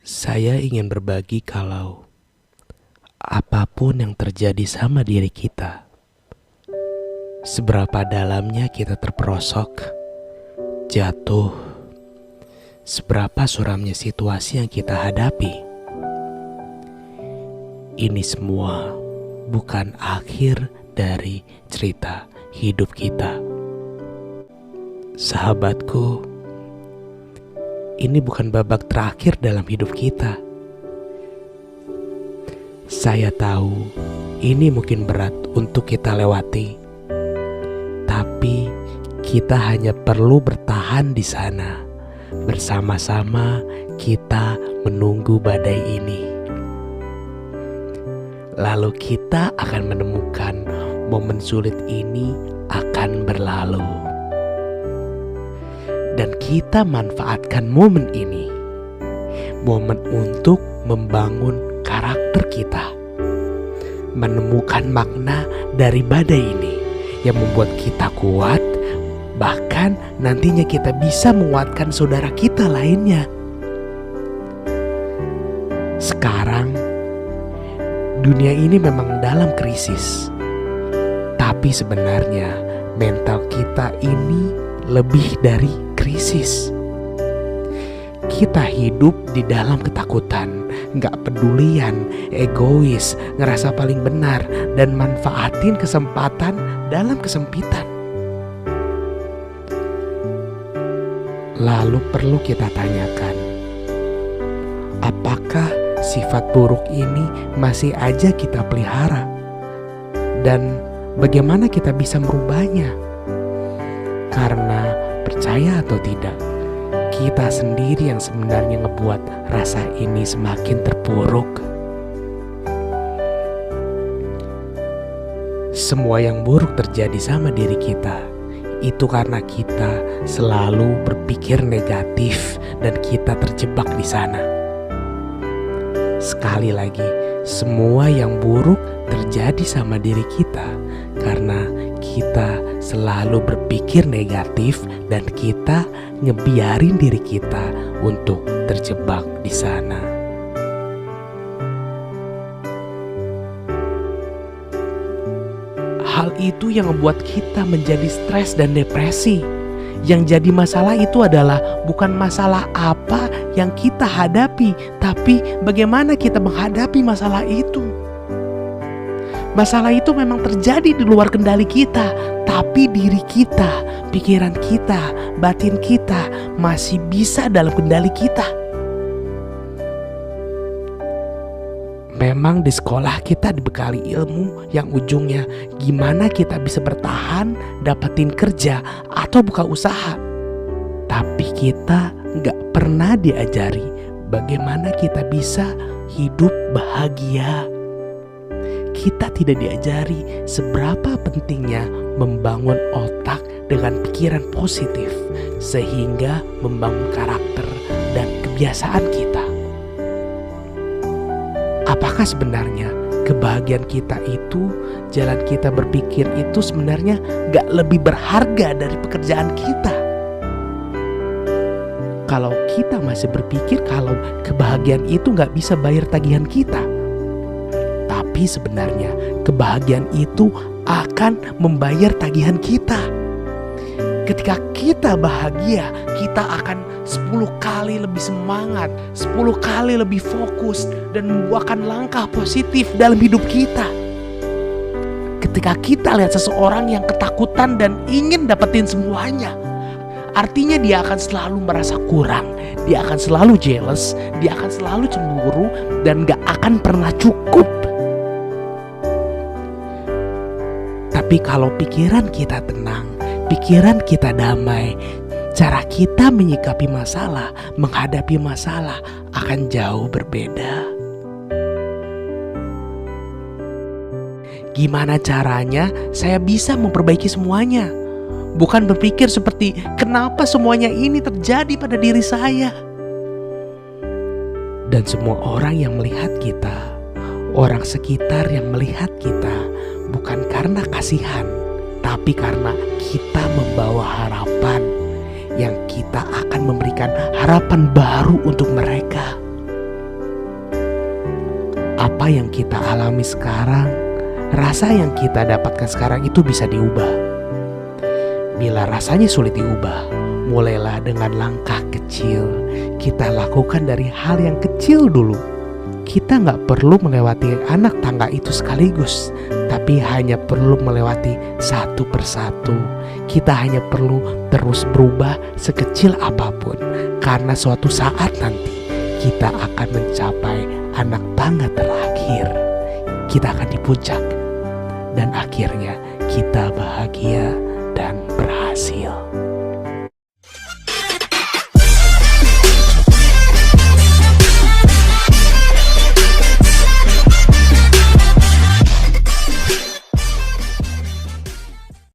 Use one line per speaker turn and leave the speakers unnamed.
Saya ingin berbagi kalau apapun yang terjadi sama diri kita, seberapa dalamnya kita terperosok, jatuh, seberapa suramnya situasi yang kita hadapi, ini semua bukan akhir dari cerita hidup kita. Sahabatku, ini bukan babak terakhir dalam hidup kita. Saya tahu ini mungkin berat untuk kita lewati, tapi kita hanya perlu bertahan di sana. Bersama-sama kita menunggu badai ini. Lalu kita akan menemukan momen sulit ini akan berlalu. Dan kita manfaatkan momen ini, momen untuk membangun karakter kita, menemukan makna dari badai ini yang membuat kita kuat, bahkan nantinya kita bisa menguatkan saudara kita lainnya. Sekarang dunia ini memang dalam krisis, tapi sebenarnya mental kita ini lebih dari krisis. Kita hidup di dalam ketakutan, gak pedulian, egois, ngerasa paling benar, dan manfaatin kesempatan dalam kesempitan. Lalu perlu kita tanyakan, apakah sifat buruk ini masih aja kita pelihara? Dan bagaimana kita bisa merubahnya? Karena percaya atau tidak, kita sendiri yang sebenarnya ngebuat rasa ini semakin terpuruk. Semua yang buruk terjadi sama diri kita, itu karena kita selalu berpikir negatif dan kita terjebak di sana. Sekali lagi, semua yang buruk terjadi sama diri kita karena kita selalu berpikir negatif dan kita ngebiarin diri kita untuk terjebak di sana. Hal itu yang membuat kita menjadi stres dan depresi. Yang jadi masalah itu adalah bukan masalah apa yang kita hadapi, tapi bagaimana kita menghadapi masalah itu. Masalah itu memang terjadi di luar kendali kita, tapi diri kita, pikiran kita, batin kita masih bisa dalam kendali kita. Memang di sekolah kita dibekali ilmu yang ujungnya gimana kita bisa bertahan, dapetin kerja atau buka usaha. Tapi kita gak pernah diajari bagaimana kita bisa hidup bahagia. Kita tidak diajari seberapa pentingnya membangun otak dengan pikiran positif sehingga membangun karakter dan kebiasaan kita. Apakah sebenarnya kebahagiaan kita itu, jalan kita berpikir itu sebenarnya gak lebih berharga dari pekerjaan kita? Kalau kita masih berpikir kalau kebahagiaan itu gak bisa bayar tagihan kita, tapi sebenarnya kebahagiaan itu akan membayar tagihan kita. Ketika kita bahagia, kita akan 10 kali lebih semangat, 10 kali lebih fokus dan membuahkan langkah positif dalam hidup kita. Ketika kita lihat seseorang yang ketakutan dan ingin dapetin semuanya, artinya dia akan selalu merasa kurang, dia akan selalu jealous, dia akan selalu cemburu dan gak akan pernah cukup. Tapi kalau pikiran kita tenang, pikiran kita damai, cara kita menyikapi masalah, menghadapi masalah akan jauh berbeda. Gimana caranya saya bisa memperbaiki semuanya? Bukan berpikir seperti kenapa semuanya ini terjadi pada diri saya. Dan semua orang yang melihat kita, orang sekitar yang melihat kita, bukan karena kasihan, tapi karena kita membawa harapan yang kita akan memberikan harapan baru untuk mereka. Apa yang kita alami sekarang, rasa yang kita dapatkan sekarang itu bisa diubah. Bila rasanya sulit diubah, mulailah dengan langkah kecil. Kita lakukan dari hal yang kecil dulu. Kita gak perlu melewati anak tangga itu sekaligus, tapi hanya perlu melewati satu persatu. Kita hanya perlu terus berubah sekecil apapun, karena suatu saat nanti kita akan mencapai anak tangga terakhir. Kita akan di puncak, dan akhirnya kita bahagia dan berhasil.